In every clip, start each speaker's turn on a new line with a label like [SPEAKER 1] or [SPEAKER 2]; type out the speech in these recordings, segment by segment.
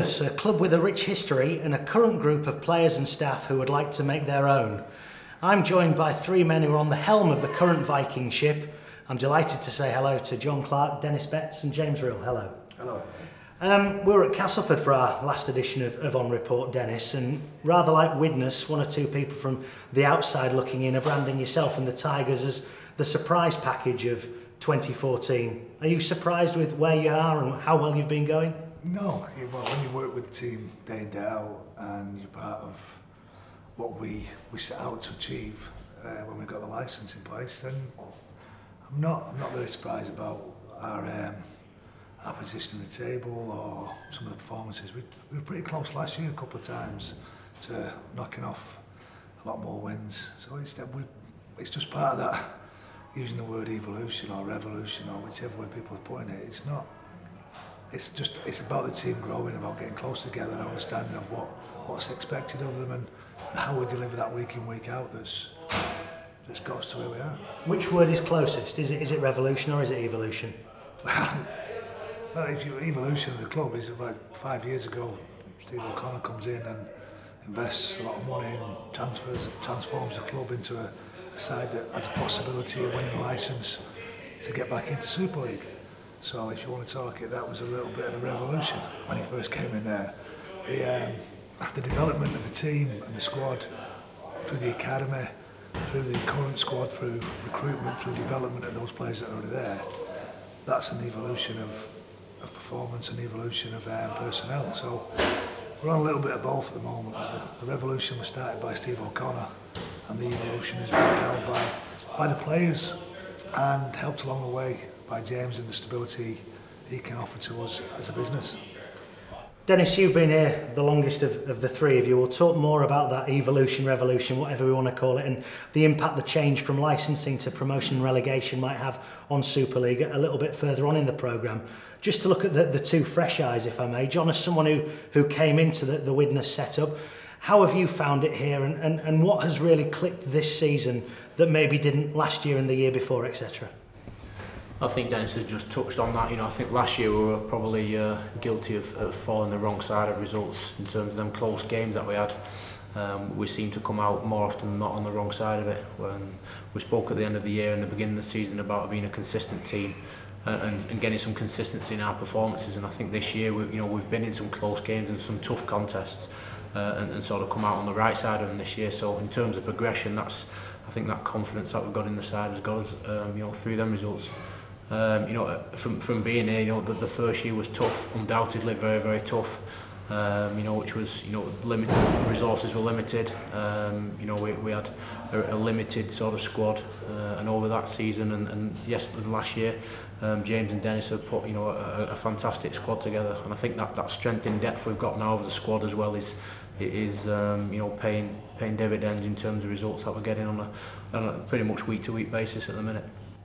[SPEAKER 1] Widnes, a club with a rich history and a current group of players and staff who would like to make their own. I'm joined by three men who are on the helm of the current Viking ship. I'm delighted to say hello to Jon Clarke, Denis Betts and James Rill. Hello.
[SPEAKER 2] Hello.
[SPEAKER 1] We were at Castleford for our last edition of On Report, Denis, and rather like Widnes, one or two people from the outside looking in are branding yourself and the Tigers as the surprise package of 2014. Are you surprised with where you are and how well you've been going?
[SPEAKER 2] No, well, when you work with the team day in, day out and you're part of what we set out to achieve when we got the licence in place, then I'm not really surprised about our position in the table or some of the performances. We were pretty close last year a couple of times to knocking off a lot more wins. So it's just part of that, using the word evolution or revolution or whichever way people are putting it. It's not. It's about the team growing, about getting close together and understanding of what's expected of them and how we deliver that week in, week out that's got us to where we are.
[SPEAKER 1] Which word is closest? Is it revolution or is it evolution?
[SPEAKER 2] Well, if you evolution of the club is like 5 years ago, Steve O'Connor comes in and invests a lot of money and transforms the club into a side that has a possibility of winning a licence to get back into Super League. So if you want to talk it, that was a little bit of a revolution when he first came in there. The development of the team and the squad through the academy, through the current squad, through recruitment, through development of those players that are already there, that's an evolution of performance, an evolution of personnel. So we're on a little bit of both at the moment. The revolution was started by Steve O'Connor and the evolution is being held by the players and helped along the way by James and the stability he can offer to us as a business.
[SPEAKER 1] Denis, you've been here the longest of the three of you. We'll talk more about that evolution, revolution, whatever we want to call it, and the impact the change from licensing to promotion and relegation might have on Super League a little bit further on in the programme. Just to look at the two fresh eyes, if I may. Jon, as someone who came into the Widnes setup, how have you found it here and what has really clicked this season that maybe didn't last year and the year before, etc.?
[SPEAKER 3] I think Denis has just touched on that. I think last year we were probably guilty of falling the wrong side of results in terms of them close games that we had. We seem to come out more often than not on the wrong side of it. When we spoke at the end of the year and the beginning of the season about being a consistent team and getting some consistency in our performances, and I think this year we've been in some close games and some tough contests and sort of come out on the right side of them this year. So in terms of progression, I think that confidence that we've got in the side has got us through them results. From being here, the first year was tough, undoubtedly very, very tough. Which was, resources were limited. We had a limited sort of squad, and over that season and yes, last year, James and Denis have put, a fantastic squad together, and I think that strength in depth we've got now of the squad as well is paying dividends in terms of results that we're getting on a pretty much week to week basis at the minute.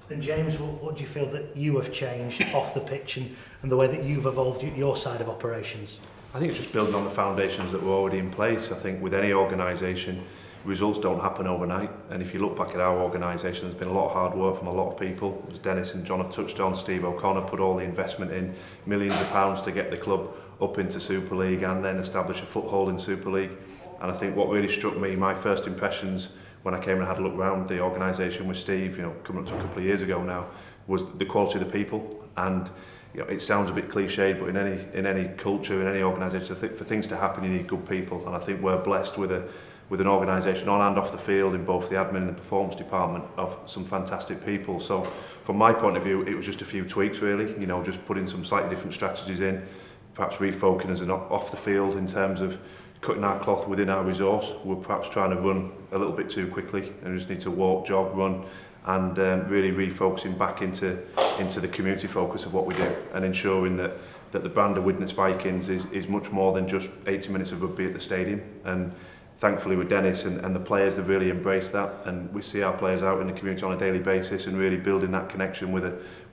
[SPEAKER 1] And James, what do you feel that you have changed off the pitch and the way that you've evolved your side of operations?
[SPEAKER 4] I think it's just building on the foundations that were already in place. I think with any organisation, results don't happen overnight. And if you look back at our organisation, there's been a lot of hard work from a lot of people. As Denis and Jon have touched on, Steve O'Connor put all the investment in, millions of pounds to get the club up into Super League and then establish a foothold in Super League. And I think what really struck me, my first impressions when I came and had a look around the organisation with Steve, coming up to a couple of years ago now, was the quality of the people. And it sounds a bit cliched, but in any culture, in any organisation, I think for things to happen, you need good people. And I think we're blessed with an organisation on and off the field in both the admin and the performance department of some fantastic people. So from my point of view, it was just a few tweaks really. Just putting some slightly different strategies in, perhaps refocusing us off the field in terms of cutting our cloth within our resource. We're perhaps trying to run a little bit too quickly and we just need to walk, jog, run and really refocusing back into the community focus of what we do and ensuring that the brand of Widnes Vikings is much more than just 80 minutes of rugby at the stadium. And thankfully with Denis and the players, they've really embraced that, and we see our players out in the community on a daily basis and really building that connection with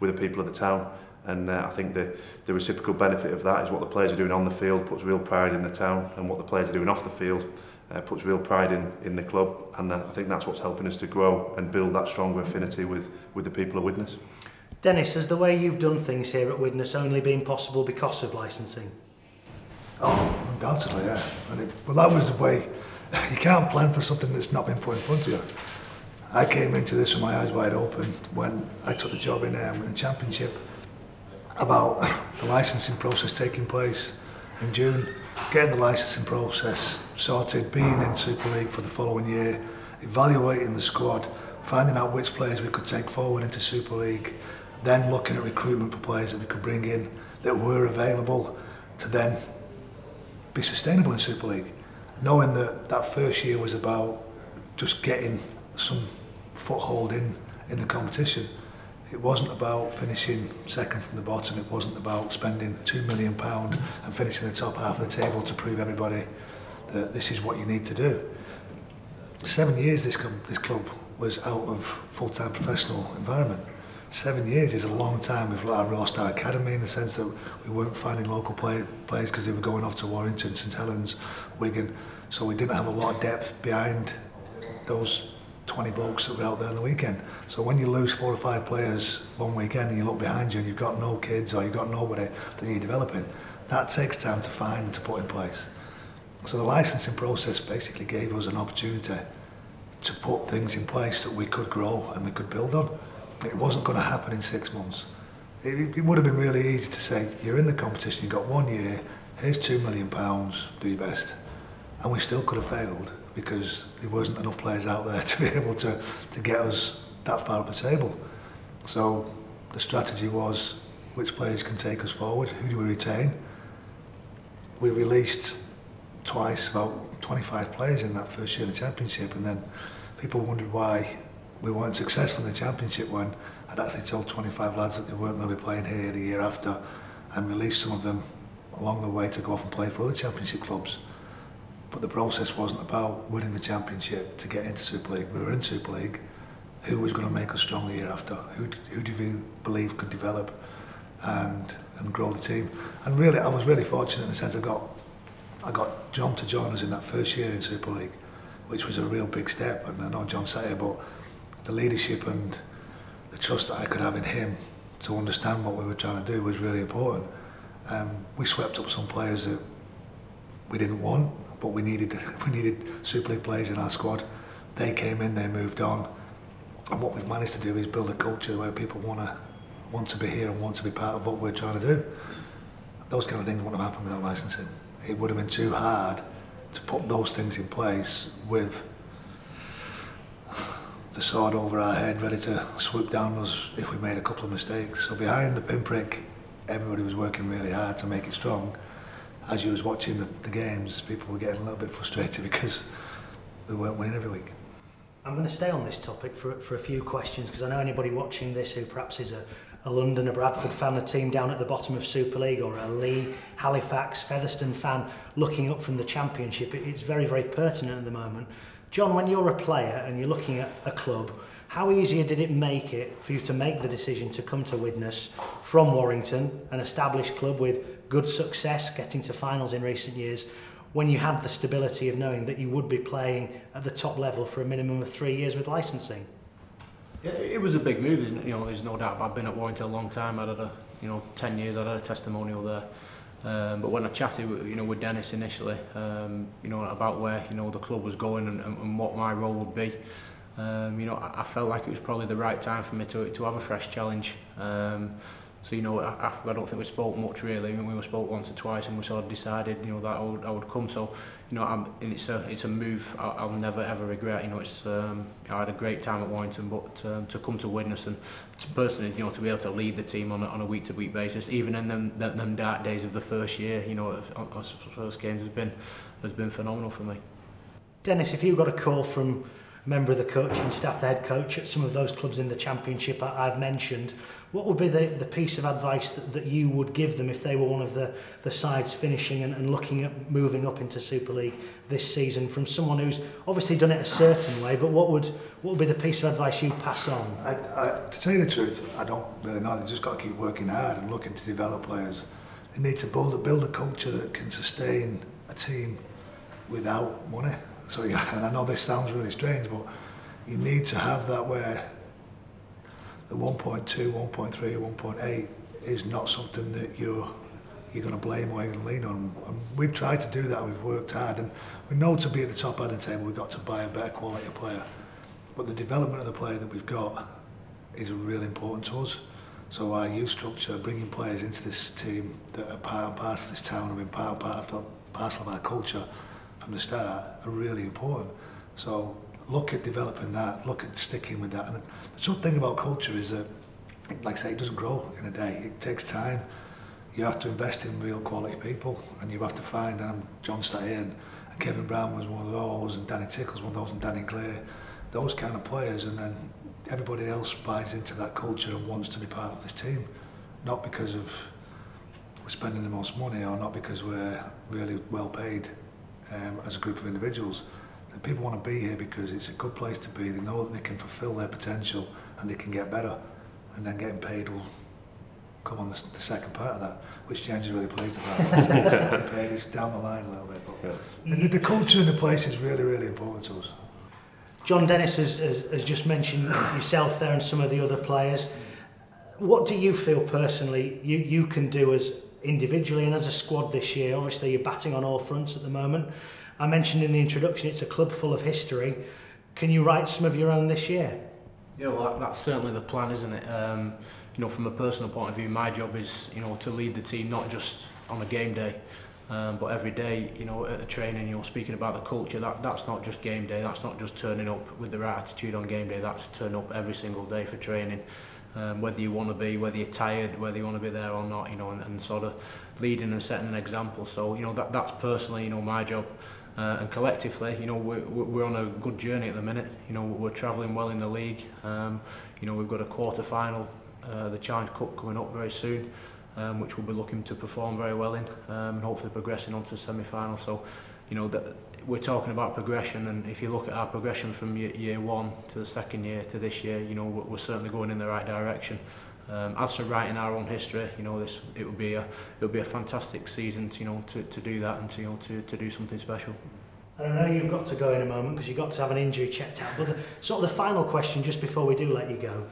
[SPEAKER 4] the people of the town. And I think the reciprocal benefit of that is what the players are doing on the field puts real pride in the town, and what the players are doing off the field puts real pride in the club. And I think that's what's helping us to grow and build that stronger affinity with the people of Widnes.
[SPEAKER 1] Denis, has the way you've done things here at Widnes only been possible because of licensing?
[SPEAKER 2] Oh, undoubtedly, yeah. Well, that was the way. You can't plan for something that's not been put in front of you. I came into this with my eyes wide open when I took the job in the Championship, about the licensing process taking place in June, getting the licensing process sorted, being in Super League for the following year, evaluating the squad, finding out which players we could take forward into Super League, then looking at recruitment for players that we could bring in that were available to then be sustainable in Super League. Knowing that that first year was about just getting some foothold in the competition. It wasn't about finishing second from the bottom, it wasn't about spending £2 million and finishing the top half of the table to prove everybody that this is what you need to do. 7 years this club was out of full-time professional environment. 7 years is a long time. We've lost our academy in the sense that we weren't finding local players because they were going off to Warrington, St Helens, Wigan. So we didn't have a lot of depth behind those 20 blokes that were out there on the weekend. So when you lose 4 or 5 players one weekend and you look behind you and you've got no kids or you've got nobody that you're developing, that takes time to find and to put in place. So the licensing process basically gave us an opportunity to put things in place that we could grow and we could build on. It wasn't going to happen in 6 months. It would have been really easy to say, you're in the competition, you've got 1 year, here's £2 million, do your best. And we still could have failed because there wasn't enough players out there to be able to get us that far up the table. So the strategy was, which players can take us forward, who do we retain? We released twice about 25 players in that first year in the Championship, and then people wondered why we weren't successful in the Championship when I'd actually told 25 lads that they weren't going to be playing here the year after, and released some of them along the way to go off and play for other Championship clubs. But the process wasn't about winning the Championship to get into Super League. We were in Super League. Who was going to make us strong the year after? Who do we believe could develop and grow the team? And really, I was really fortunate in the sense I got Jon to join us in that first year in Super League, which was a real big step. And I know Jon sat here, but the leadership and the trust that I could have in him to understand what we were trying to do was really important. We swept up some players that we didn't want, but we needed Super League players in our squad. They came in, they moved on, and what we've managed to do is build a culture where people want to be here and want to be part of what we're trying to do. Those kind of things wouldn't have happened without licensing. It would have been too hard to put those things in place with the sword over our head, ready to swoop down us if we made a couple of mistakes. So behind the pinprick, everybody was working really hard to make it strong. As you was watching the games, people were getting a little bit frustrated because we weren't winning every week.
[SPEAKER 1] I'm going to stay on this topic for a few questions, because I know anybody watching this who perhaps is a London, a Bradford fan, a team down at the bottom of Super League, or a Lee, Halifax, Featherstone fan looking up from the Championship, it's very, very pertinent at the moment. Jon, when you're a player and you're looking at a club, how easy did it make it for you to make the decision to come to Widnes from Warrington, an established club with good success, getting to finals in recent years, when you had the stability of knowing that you would be playing at the top level for a minimum of 3 years with licensing?
[SPEAKER 3] Yeah, it was a big move. You know, there's no doubt. I've been at Warrington a long time. I'd had 10 years. I'd had a testimonial there. But when I chatted, with Denis initially, about where the club was going and what my role would be, I felt like it was probably the right time for me to have a fresh challenge. So I don't think we spoke much really. I mean, we spoke once or twice, and we sort of decided that I would come. So and it's a move I'll never ever regret. I had a great time at Warrington, but to come to Widnes and to personally to be able to lead the team on a week to week basis, even in them dark days of the first year, our first games has been phenomenal for me.
[SPEAKER 1] Denis, if you got a call from a member of the coaching staff, the head coach at some of those clubs in the Championship I've mentioned, what would be the piece of advice that you would give them if they were one of the sides finishing and looking at moving up into Super League this season, from someone who's obviously done it a certain way, but what would be the piece of advice you'd pass on?
[SPEAKER 2] To tell you the truth, I don't really know. They've just got to keep working hard and looking to develop players. They need to build a culture that can sustain a team without money. So and I know this sounds really strange, but you need to have that where the 1.2, 1.3, 1.8 is not something that you're you're going to blame or you're going to lean on. And we've tried to do that, we've worked hard, and we know to be at the top end of the table we've got to buy a better quality player. But the development of the player that we've got is really important to us. So our youth structure, bringing players into this team that are part and parcel of this town and been part and parcel of our culture from the start, are really important. So look at developing that, look at sticking with that. And the good thing about culture is that, like I say, it doesn't grow in a day. It takes time. You have to invest in real quality people, and you have to find, and Jon Clarke and Kevin Brown was one of those, and Danny Tickle's one of those, and Danny Clare, those kind of players, and then everybody else buys into that culture and wants to be part of this team, not because of we're spending the most money or not because we're really well paid as a group of individuals. And people want to be here because it's a good place to be. They know that they can fulfil their potential and they can get better, and then getting paid will come on the second part of that, which James is really pleased about. Getting paid is down the line a little bit, but yeah. The culture in the place is really, really important to us.
[SPEAKER 1] Jon, Denis has just mentioned yourself there and some of the other players. What do you feel personally you can do as individually and as a squad this year? Obviously you're batting on all fronts at the moment. I mentioned in the introduction it's a club full of history. Can you write some of your own this year?
[SPEAKER 3] Yeah, well that's certainly the plan, isn't it? You know, from a personal point of view, my job is, you know, to lead the team not just on a game day, but every day, you know, at the training, you know, speaking about the culture, that's not just game day, that's not just turning up with the right attitude on game day, that's turning up every single day for training, whether you want to be, whether you're tired, whether you want to be there or not, you know, and sort of leading and setting an example. So, you know, that's personally, you know, my job. And collectively, you know, we're on a good journey at the minute. You know, we're travelling well in the league. You know, we've got a quarter final, the Challenge Cup coming up very soon, which we'll be looking to perform very well in, and hopefully progressing on to the semi-final. So, you know, that we're talking about progression, and if you look at our progression from year one to the second year to this year, you know, we're certainly going in the right direction. As for writing our own history, you know, it'll be a fantastic season, to, you know, to do that and to, you know, to do something special.
[SPEAKER 1] And I know you've got to go in a moment because you've got to have an injury checked out. But the final question, just before we do let you go,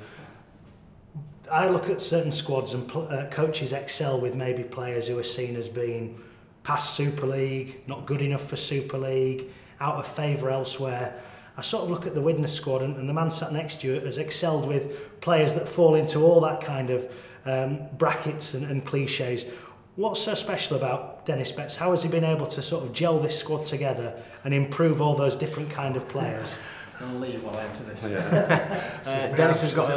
[SPEAKER 1] I look at certain squads and coaches excel with maybe players who are seen as being past Super League, not good enough for Super League, out of favour elsewhere. I sort of look at the Widnes squad, and the man sat next to you has excelled with players that fall into all that kind of brackets and cliches. What's so special about Denis Betts? How has he been able to sort of gel this squad together and improve all those different kind of players?
[SPEAKER 3] I'll leave while I enter this. Yeah. Denis has got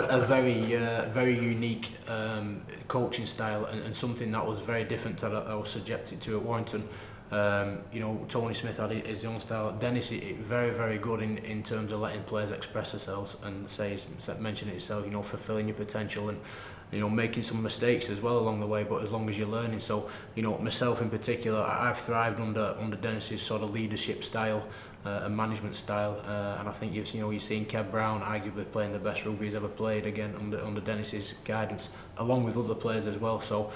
[SPEAKER 3] a very unique coaching style, and something that was very different to that I was subjected to at Warrington. You know, Tony Smith had his own style. Denis is very, very good in terms of letting players express themselves and mention it yourself, you know, fulfilling your potential and, you know, making some mistakes as well along the way, but as long as you're learning. So, you know, myself in particular, I've thrived under Denis's sort of leadership style and management style, and I think you've seen Kev Brown arguably playing the best rugby he's ever played again under Denis's guidance, along with other players as well. So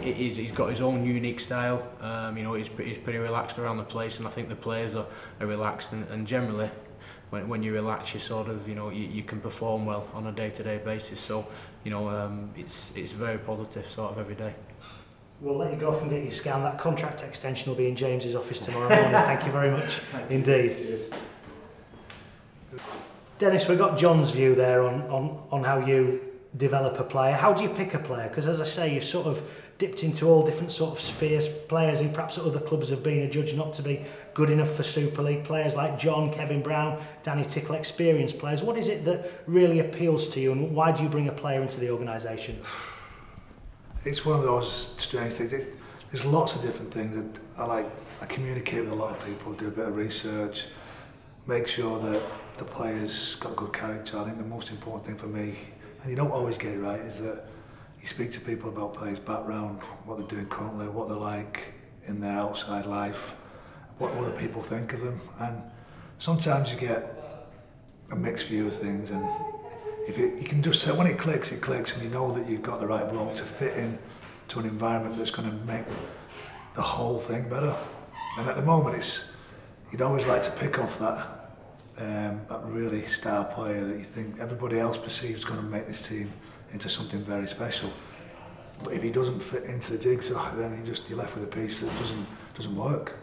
[SPEAKER 3] he's got his own unique style. You know, he's pretty relaxed around the place, and I think the players are relaxed, and generally when you relax, you sort of, you know, you can perform well on a day-to-day basis. So, you know, it's very positive sort of every day.
[SPEAKER 1] We'll let you go off and get your scan. That contract extension will be in James's office tomorrow morning. Thank you very much indeed. Cheers. Denis, we got Jon's view there on how you develop a player. How do you pick a player? Because as I say, you've sort of dipped into all different sort of spheres. Players who perhaps at other clubs have been adjudged not to be good enough for Super League. Players like Jon, Kevin Brown, Danny Tickle, experienced players. What is it that really appeals to you, and why do you bring a player into the organisation?
[SPEAKER 2] It's one of those strange things. There's lots of different things that I like. I communicate with a lot of people, do a bit of research, make sure that the players got good character. I think the most important thing for me, and you don't always get it right, is that you speak to people about players' background, what they're doing currently, what they're like in their outside life, what other people think of them, and sometimes you get a mixed view of things, and if you can just say when it clicks, and you know that you've got the right bloke to fit in to an environment that's going to make the whole thing better. And at the moment, you'd always like to pick off that really star player that you think everybody else perceives is going to make this team into something very special. But if he doesn't fit into the jigsaw, then you're left with a piece that doesn't work.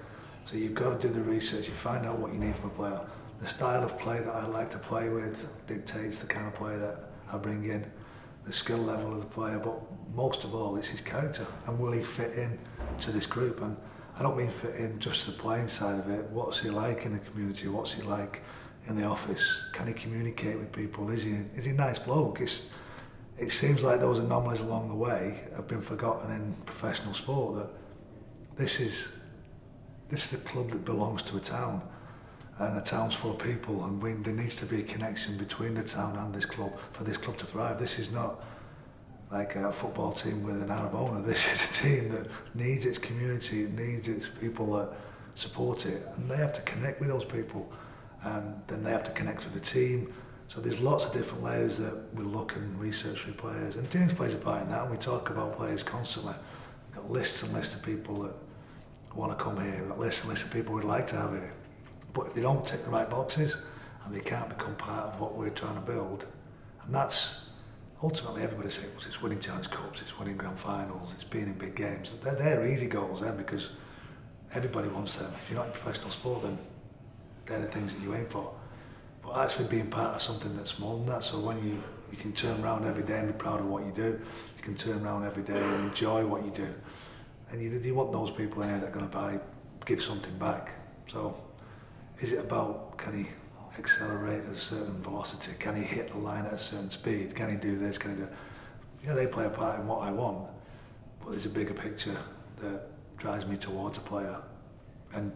[SPEAKER 2] So you've got to do the research, you find out what you need from a player. The style of play that I like to play with dictates the kind of player that I bring in, the skill level of the player, but most of all it's his character, and will he fit in to this group? And I don't mean fit in just the playing side of it. What's he like in the community? What's he like in the office? Can he communicate with people? Is he a nice bloke? It seems like those anomalies along the way have been forgotten in professional sport, that this is a club that belongs to a town, and a town's full of people, and there needs to be a connection between the town and this club for this club to thrive. This is not like a football team with an Arab owner. This is a team that needs its community, it needs its people that support it, and they have to connect with those people, and then they have to connect with the team. So there's lots of different layers that we look and research through players, and James plays a part in that, and we talk about players constantly. We've got lists and lists of people that want to come here, we've got lists and lists of people we'd like to have here. But if they don't tick the right boxes, and they can't become part of what we're trying to build, and that's ultimately everybody says it's winning Challenge Cups, it's winning Grand Finals, it's being in big games. They're easy goals then, because everybody wants them. If you're not in professional sport, then they're the things that you aim for. But actually being part of something that's more than that, so when you can turn around every day and be proud of what you do, you can turn around every day and enjoy what you do, and you want those people in here that are going to give something back. So is it about, can he accelerate at a certain velocity? Can he hit the line at a certain speed? Can he do this? Can he do... Yeah, they play a part in what I want, but there's a bigger picture that drives me towards a player. And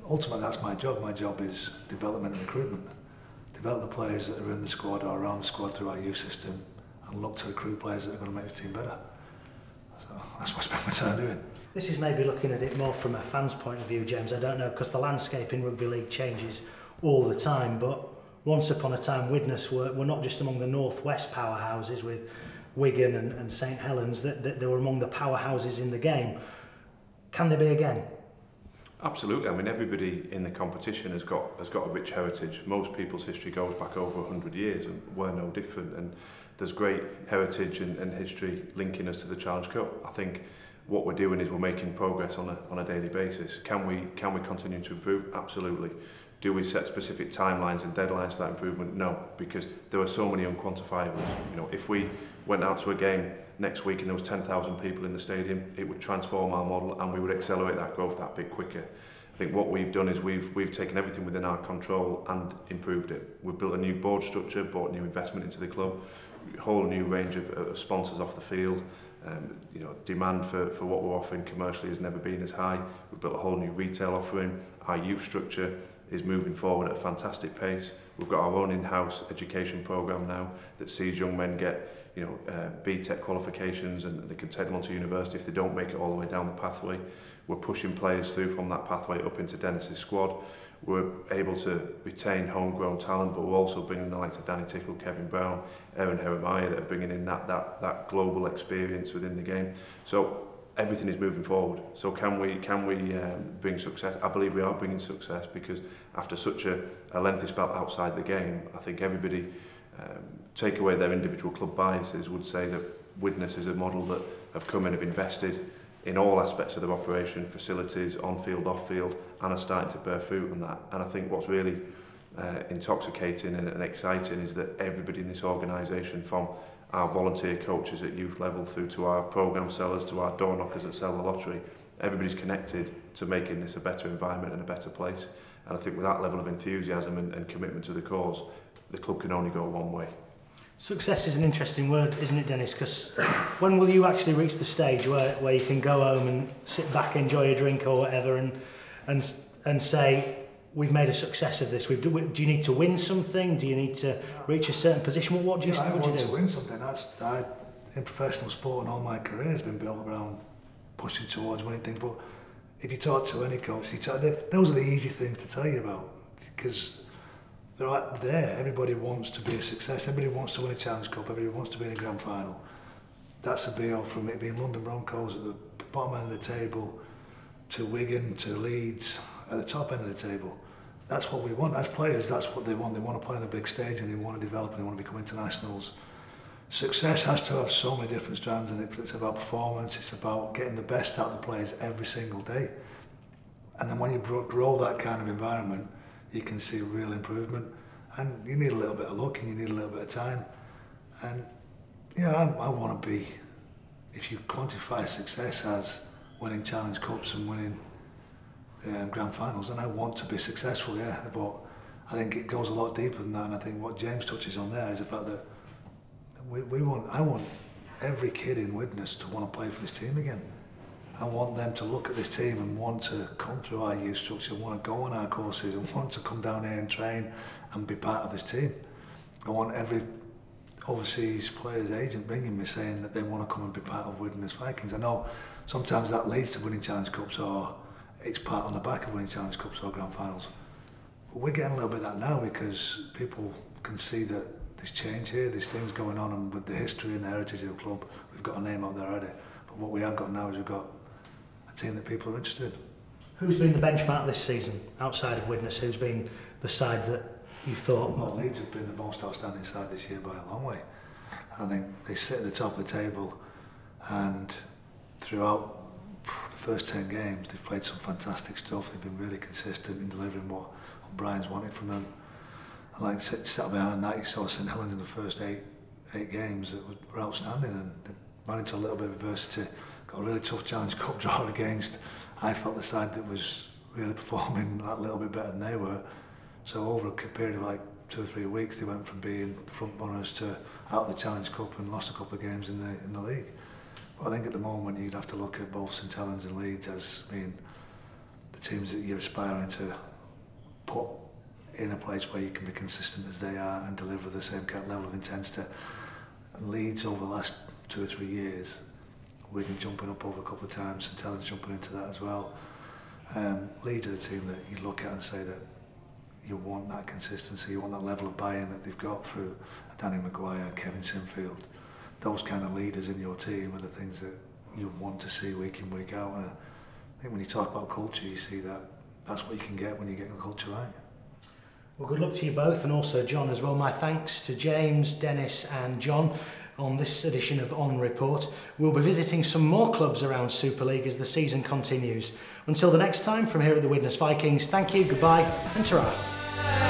[SPEAKER 2] ultimately that's my job. My job is development and recruitment. Develop the players that are in the squad or around the squad through our youth system, and look to recruit players that are going to make the team better. So that's what I spend my time doing.
[SPEAKER 1] This is maybe looking at it more from a fan's point of view, James. I don't know, because the landscape in rugby league changes all the time, but once upon a time Widnes were not just among the northwest powerhouses with Wigan and St Helens, that they were among the powerhouses in the game. Can they be again?
[SPEAKER 4] Absolutely. I mean, everybody in the competition has got a rich heritage. Most people's history goes back over 100 years, and we're no different. And there's great heritage and history linking us to the Challenge Cup. I think what we're doing is we're making progress on a daily basis. Can we continue to improve? Absolutely. Do we set specific timelines and deadlines for that improvement? No, because there are so many unquantifiables. You know, if we went out to a game next week and there was 10,000 people in the stadium, it would transform our model and we would accelerate that growth that bit quicker. I think what we've done is we've taken everything within our control and improved it. We've built a new board structure, brought new investment into the club, a whole new range of sponsors off the field. You know, demand for what we're offering commercially has never been as high. We've built a whole new retail offering. Our youth structure is moving forward at a fantastic pace. We've got our own in-house education program now that sees young men get, you know, BTEC qualifications, and they can take them onto university if they don't make it all the way down the pathway. We're pushing players through from that pathway up into Denis's squad. We're able to retain homegrown talent, but we're also bringing the likes of Danny Tickle, Kevin Brown, Aaron Jeremiah that are bringing in that global experience within the game. So everything is moving forward. So can we bring success? I believe we are bringing success, because after such a lengthy spell outside the game, I think everybody, take away their individual club biases, would say that Widnes is a model that have come in, have invested in all aspects of their operation, facilities, on-field, off-field, and are starting to bear fruit on that. And I think what's really intoxicating and exciting is that everybody in this organisation, from our volunteer coaches at youth level through to our programme sellers, to our door knockers that sell the lottery, everybody's connected to making this a better environment and a better place. And I think with that level of enthusiasm and commitment to the cause, the club can only go one way.
[SPEAKER 1] Success is an interesting word, isn't it, Dennis? Because when will you actually reach the stage where you can go home and sit back, enjoy a drink or whatever, and say, we've made a success of this? Do you need to win something? Do you need to reach a certain position? What do you do?
[SPEAKER 2] I want to win something. In professional sport, and all my career has been built around pushing towards winning things. But if you talk to any coach, those are the easy things to tell you about, because they're right there. Everybody wants to be a success. Everybody wants to win a Challenge Cup. Everybody wants to be in a Grand Final. That's a be all from it being London Broncos at the bottom end of the table, to Wigan, to Leeds at the top end of the table. That's what we want as players. That's what they want. They want to play on a big stage, and they want to develop, and they want to become internationals. success has to have so many different strands in it. It's about performance, it's about getting the best out of the players every single day. And then when you grow that kind of environment, you can see real improvement. And you need a little bit of luck and you need a little bit of time. And yeah, I want to be, if you quantify success as winning Challenge Cups and winning Grand Finals, then I want to be successful, yeah. But I think it goes a lot deeper than that, and I think what James touches on there is the fact that I want every kid in Widnes to want to play for this team again. I want them to look at this team and want to come through our youth structure, want to go on our courses and want to come down here and train and be part of this team. I want every overseas player's agent ringing me saying that they want to come and be part of Widnes Vikings. I know sometimes that leads to winning Challenge Cups, or it's part on the back of winning Challenge Cups or Grand Finals. But we're getting a little bit of that now because people can see that there's change here, there's things going on, and with the history and the heritage of the club, we've got a name out there already. But what we have got now is we've got a team that people are interested in.
[SPEAKER 1] Who's been the benchmark this season, outside of Widnes? Who's been the side that you thought?
[SPEAKER 2] Well, Leeds have been the most outstanding side this year by a long way. I think they sit at the top of the table, and throughout the first 10 games they've played some fantastic stuff. They've been really consistent in delivering what Brian's wanted from them. And like sat behind that, you saw St Helens in the first eight games that were outstanding, and they ran into a little bit of adversity. Got a really tough Challenge Cup draw against, I felt, the side that was really performing that little bit better than they were. So over a period of like 2 or 3 weeks, they went from being front runners to out of the Challenge Cup and lost a couple of games in the league. But I think at the moment you'd have to look at both St Helens and Leeds as being the teams that you're aspiring to put in a place where you can be consistent as they are and deliver the same kind of level of intensity. And Leeds over the last 2 or 3 years, Wigan jumping up over a couple of times, St Helens jumping into that as well. Leeds are the team that you look at and say that you want that consistency, you want that level of buy-in that they've got through Danny Maguire, Kevin Sinfield. Those kind of leaders in your team are the things that you want to see week in, week out. And I think when you talk about culture, you see that that's what you can get when you get the culture right.
[SPEAKER 1] Well, good luck to you both, and also John as well. My thanks to James, Denis and John on this edition of On Report. We'll be visiting some more clubs around Super League as the season continues. Until the next time, from here at the Widnes Vikings, thank you, goodbye and ta-ra.